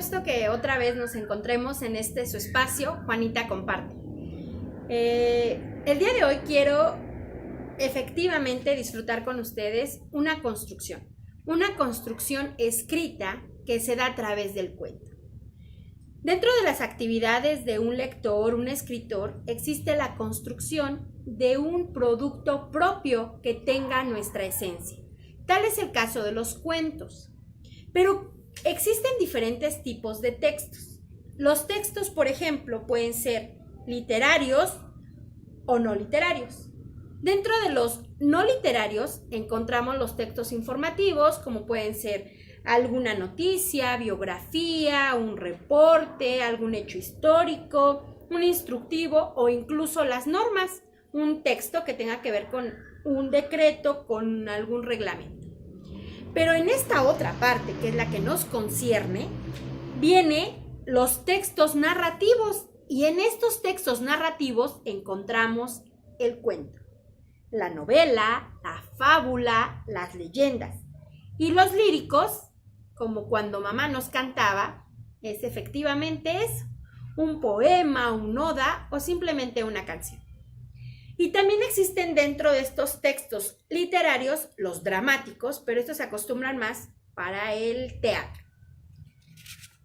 gusto que otra vez nos encontremos en este su espacio, Juanita Comparte. El día de hoy quiero efectivamente disfrutar con ustedes una construcción escrita que se da a través del cuento. Dentro de las actividades de un lector, un escritor, existe la construcción de un producto propio que tenga nuestra esencia. Tal es el caso de los cuentos. Pero existen diferentes tipos de textos. Los textos, por ejemplo, pueden ser literarios o no literarios. Dentro de los no literarios encontramos los textos informativos, como pueden ser alguna noticia, biografía, un reporte, algún hecho histórico, un instructivo o incluso las normas, un texto que tenga que ver con un decreto, con algún reglamento. Pero en esta otra parte, que es la que nos concierne, vienen los textos narrativos, y en estos textos narrativos encontramos el cuento, la novela, la fábula, las leyendas. Y los líricos, como cuando mamá nos cantaba, es efectivamente eso, un poema, un oda o simplemente una canción. Y también existen dentro de estos textos literarios los dramáticos, pero estos se acostumbran más para el teatro.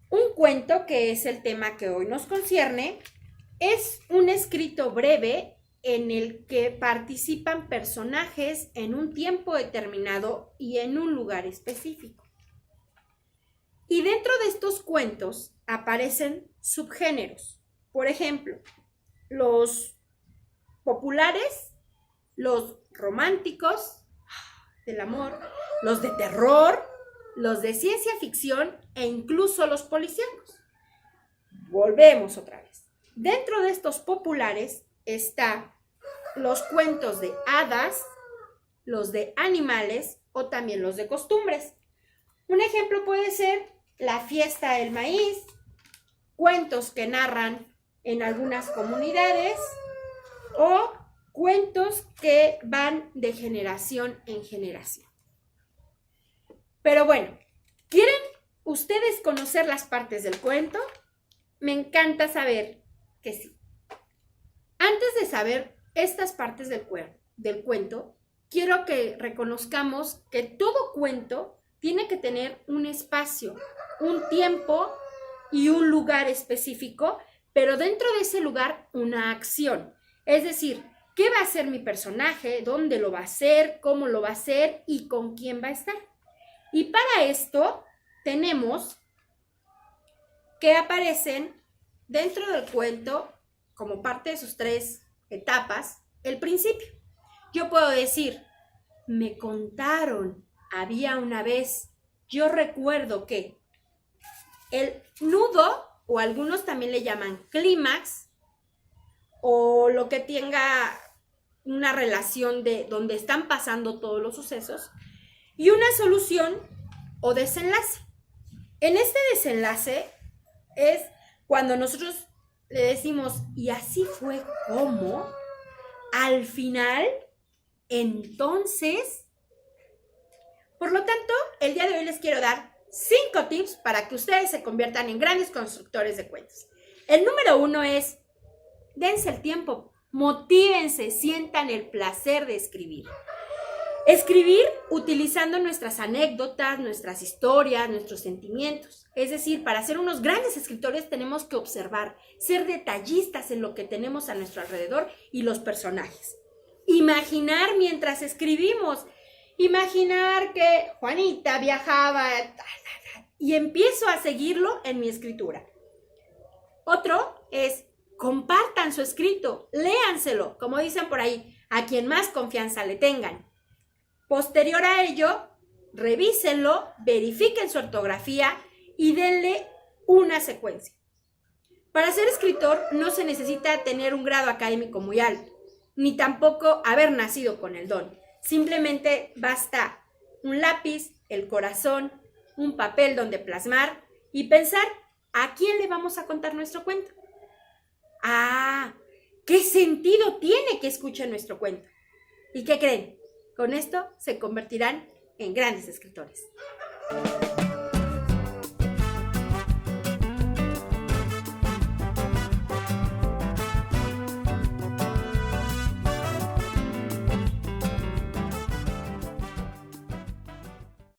Un cuento, que es el tema que hoy nos concierne, es un escrito breve en el que participan personajes en un tiempo determinado y en un lugar específico. Y dentro de estos cuentos aparecen subgéneros. Por ejemplo, los populares, los románticos del amor, los de terror, los de ciencia ficción e incluso los policíacos. Volvemos otra vez. Dentro de estos populares están los cuentos de hadas, los de animales o también los de costumbres. Un ejemplo puede ser La fiesta del maíz, cuentos que narran en algunas comunidades o cuentos que van de generación en generación. Pero bueno, ¿quieren ustedes conocer las partes del cuento? Me encanta saber que sí. Antes de saber estas partes del cuento, quiero que reconozcamos que todo cuento tiene que tener un espacio, un tiempo y un lugar específico, pero dentro de ese lugar una acción. Es decir, ¿qué va a hacer mi personaje? ¿Dónde lo va a hacer? ¿Cómo lo va a hacer? ¿Y con quién va a estar? Y para esto tenemos que aparecen dentro del cuento, como parte de sus 3 etapas, el principio. Yo puedo decir, me contaron, había una vez, yo recuerdo que. El nudo, o algunos también le llaman clímax, o lo que tenga una relación de donde están pasando todos los sucesos, y una solución o desenlace. En este desenlace es cuando nosotros le decimos, y así fue como, al final, entonces. Por lo tanto, el día de hoy les quiero dar 5 tips para que ustedes se conviertan en grandes constructores de cuentos. El número 1 es, dense el tiempo, motívense, sientan el placer de escribir. Escribir utilizando nuestras anécdotas, nuestras historias, nuestros sentimientos. Es decir, para ser unos grandes escritores tenemos que observar, ser detallistas en lo que tenemos a nuestro alrededor y los personajes. Imaginar mientras escribimos. Imaginar que Juanita viajaba y empiezo a seguirlo en mi escritura. Otro es, compartan su escrito, léanselo, como dicen por ahí, a quien más confianza le tengan. Posterior a ello, revísenlo, verifiquen su ortografía y denle una secuencia. Para ser escritor no se necesita tener un grado académico muy alto, ni tampoco haber nacido con el don. Simplemente basta un lápiz, el corazón, un papel donde plasmar y pensar a quién le vamos a contar nuestro cuento. ¿Qué sentido tiene que escuchen nuestro cuento? ¿Y qué creen? Con esto se convertirán en grandes escritores.